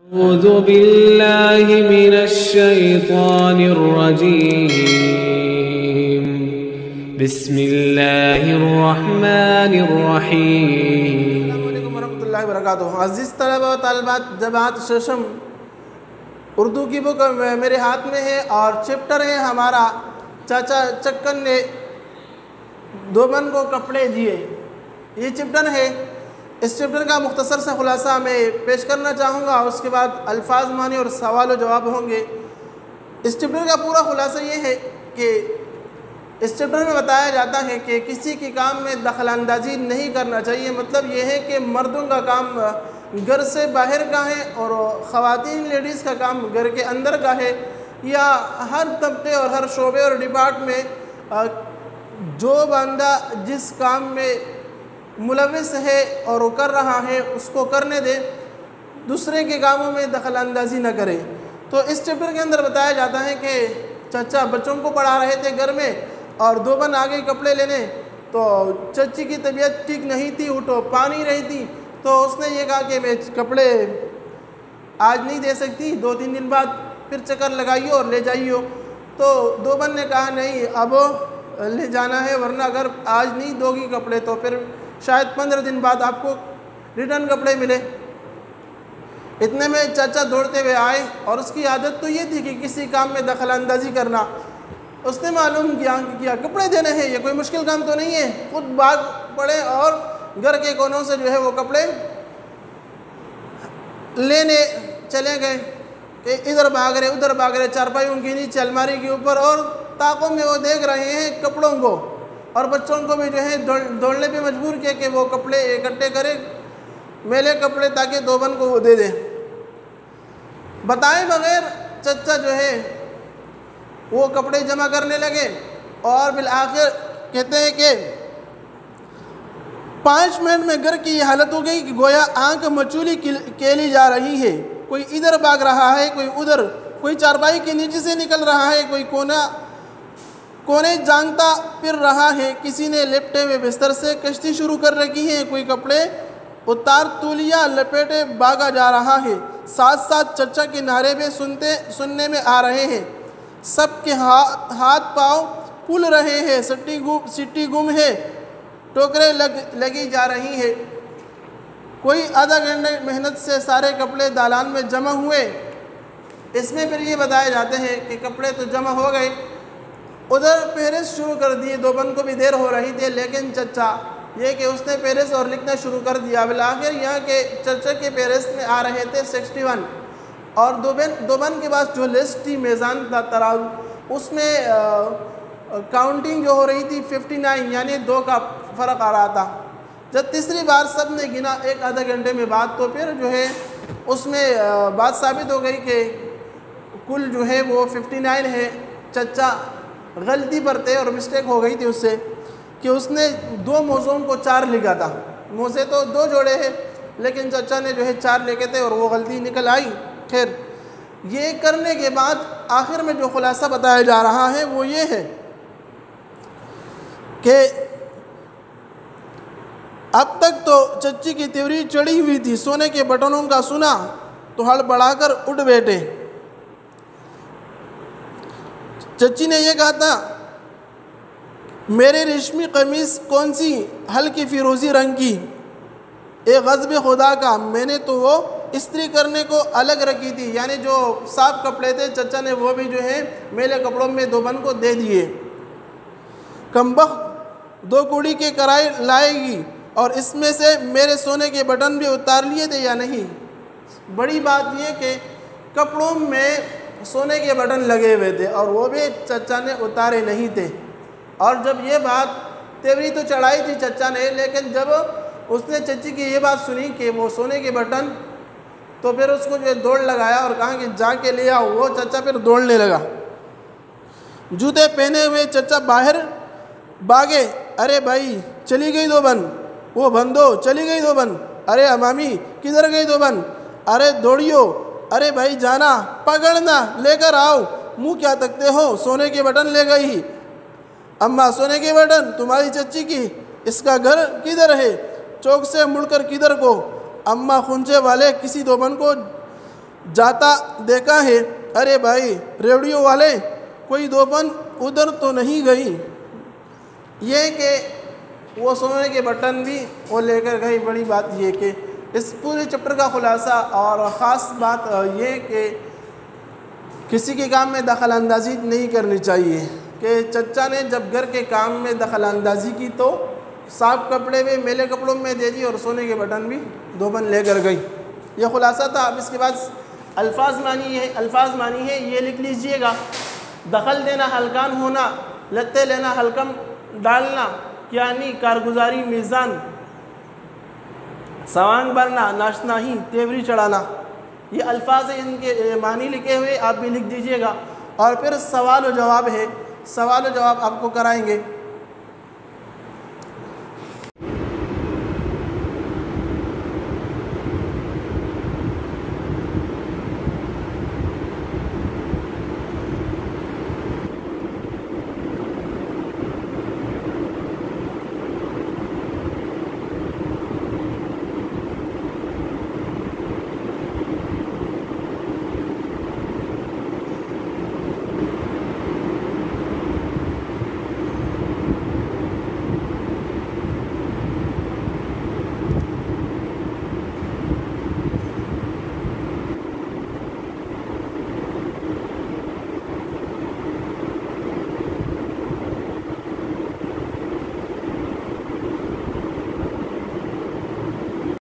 أعوذ بالله من الشيطان الرجيم بسم الله الرحمن الرحيم. السلام علیکم ورحمۃ اللہ وبرکاتہ. عزیز طلبہ و طالبات، جماعت ششم اردو کی بک میرے ہاتھ میں ہے اور چیپٹر ہے ہمارا چاچا چکن نے دوبن کو کپڑے دیے. یہ چیپٹر ہے. اس چیپٹر کا مختصر سا خلاصہ میں پیش کرنا چاہوں گا، اس کے بعد الفاظ معنی اور سوال و جواب ہوں گے. اس چیپٹر کا پورا خلاصہ یہ ہے کہ اس چیپٹر میں بتایا جاتا ہے کہ کسی کے کام میں دخل اندازی نہیں کرنا چاہیے. مطلب یہ ہے کہ مردوں کا کام گھر سے باہر کا ہے اور خواتین لیڈیز کا کام گھر کے اندر کا ہے، یا ہر طبقے اور ہر شعبے اور ڈپارٹ میں جو بندہ جس کام میں ملوث ہے اور وہ کر رہا ہے اس کو کرنے دے، دوسرے کے کاموں میں دخل اندازی نہ کرے. تو اس چیپٹر کے اندر بتایا جاتا ہے کہ چچا بچوں کو پڑھا رہے تھے گھر میں اور دوبن آگے کپڑے لینے، تو چچی کی طبیعت ٹھیک نہیں تھی، اٹھو پا نہیں رہی تھی، تو اس نے یہ کہا کہ میں کپڑے آج نہیں دے سکتی، 2-3 دن بعد پھر چکر لگائیو اور لے جائیو. تو دوبن نے کہا نہیں اب لے جانا ہے، ورنہ اگر آج نہیں دو گی کپڑے تو پھر شاید 15 دن بعد آپ کو ریٹرن کپڑے ملے. اتنے میں چاچا دوڑتے ہوئے آئے اور اس کی عادت تو یہ تھی کہ کسی کام میں دخل اندازی کرنا. اس نے معلوم کیا کپڑے دینے ہیں، یہ کوئی مشکل کام تو نہیں ہے. خود بھاگ پڑے اور گھر کے کونوں سے جو ہے وہ کپڑے لینے چلے گئے کہ ادھر بھاگ رہے ادھر بھاگ رہے، چارپائی ان کی نیچے الماری کے اوپر، اور طاقوں میں وہ دیکھ رہے ہیں کپڑوں کو، اور بچوں کو بھی جو ہے دوڑنے پہ مجبور کیا کہ وہ کپڑے اکٹھے کرے، میلے کپڑے، تاکہ دوبن کو وہ دے دے. بتائے بغیر چچا جو ہے وہ کپڑے جمع کرنے لگے، اور بالآخر کہتے ہیں کہ 5 منٹ میں گھر کی یہ حالت ہو گئی کہ گویا آنکھ مچولی کیلی جا رہی ہے. کوئی ادھر بھاگ رہا ہے، کوئی ادھر، کوئی چارپائی کے نیچے سے نکل رہا ہے، کوئی کونے جانگتا پھر رہا ہے، کسی نے لپٹے ہوئے بستر سے کشتی شروع کر رکھی ہے، کوئی کپڑے اتار تولیہ لپیٹے بھاگا جا رہا ہے. ساتھ ساتھ چچا کے نعرے بھی سننے میں آ رہے ہیں. سب کے ہاتھ پاؤں پھول رہے ہیں، سٹی گم ہے، ٹوکرے لگی جا رہی ہے. کوئی آدھا گھنٹے محنت سے سارے کپڑے دالان میں جمع ہوئے. اس میں پھر یہ بتائے جاتے ہیں کہ کپڑے تو جمع ہو گئے، ادھر فہرست شروع کر دیے. دوبن کو بھی دیر ہو رہی تھی، لیکن چچا یہ کہ اس نے فہرست اور لکھنا شروع کر دیا. بالآخر یہاں کے چچا کے فہرست میں آ رہے تھے 61، اور دوبن کے پاس جو لسٹ تھی، میزان تھا، ترازو، اس میں کاؤنٹنگ جو ہو رہی تھی 59، یعنی 2 کا فرق آ رہا تھا. جب تیسری بار سب نے گنا ایک آدھا گھنٹے میں بعد، تو پھر جو ہے اس میں بات ثابت ہو گئی کہ کل جو ہے وہ 59 ہے. چچا غلطی پر تھے اور مسٹیک ہو گئی تھی اس سے کہ اس نے 2 موزوں کو 4 لکھا تھا. موزے تو 2 جوڑے ہیں، لیکن چچا نے جو ہے 4 لکھے تھے اور وہ غلطی نکل آئی. خیر، یہ کرنے کے بعد آخر میں جو خلاصہ بتایا جا رہا ہے وہ یہ ہے کہ اب تک تو چچی کی تیوری چڑھی ہوئی تھی، سونے کے بٹنوں کا سنا تو ہڑ بڑھا کر اٹھ بیٹھے. چچی نے یہ کہا تھا میرے ریشمی قمیص کون سی ہلکی فیروزی رنگ کی، اے غضب خدا کا، میں نے تو وہ استری کرنے کو الگ رکھی تھی. یعنی جو صاف کپڑے تھے چچا نے وہ بھی جو ہے میلے کپڑوں میں دوبن کو دے دیے. کمبخت 2 کوڑی کے کرائے لائے گی، اور اس میں سے میرے سونے کے بٹن بھی اتار لیے تھے یا نہیں. بڑی بات یہ کہ کپڑوں میں سونے کے بٹن لگے ہوئے تھے اور وہ بھی چچا نے اتارے نہیں تھے. اور جب یہ بات تیوری تو چڑھائی تھی چچا نے، لیکن جب اس نے چچی کی یہ بات سنی کہ وہ سونے کے بٹن، تو پھر اس کو جو دوڑ لگایا اور کہا کہ جا کے لے آؤ. وہ چچا پھر دوڑنے لگا. جوتے پہنے ہوئے چچا باہر بھاگے. ارے بھائی چلی گئی دوبن، وہ بندو چلی گئی دوبن، ارے امامی کدھر گئی دوبن، ارے دوڑیو، ارے بھائی جانا، پکڑنا، لے کر آؤ. منہ کیا تکتے ہو، سونے کے بٹن لے گئی. اماں سونے کے بٹن تمہاری چچی کی، اس کا گھر کدھر ہے، چوک سے مڑ کر کدھر کو. اماں خنچے والے کسی دوبن کو جاتا دیکھا ہے، ارے بھائی ریڈیو والے کوئی دوبن ادھر تو نہیں گئی، یہ کہ وہ سونے کے بٹن بھی وہ لے کر گئی۔ بڑی بات یہ کہ اس پورے چیپٹر کا خلاصہ اور خاص بات یہ کہ کسی کے کام میں دخل اندازی نہیں کرنی چاہیے، کہ چچا نے جب گھر کے کام میں دخل اندازی کی تو صاف کپڑے میں میلے کپڑوں میں دے دی اور سونے کے بٹن بھی دوبن لے کر گئی۔ یہ خلاصہ تھا۔ اب اس کے بعد الفاظ معنی ہے، یہ لکھ لیجئے گا۔ دخل دینا، ہلکان ہونا، لتے لینا، ہلکم ڈالنا، یعنی کارگزاری، میزان، سوانگ بھرنا، ناشنا ہی، تیوری چڑھانا، یہ الفاظ ہیں، ان کے معنی لکھے ہوئے آپ بھی لکھ دیجئے گا۔ اور پھر سوال و جواب ہے، سوال و جواب آپ کو کرائیں گے۔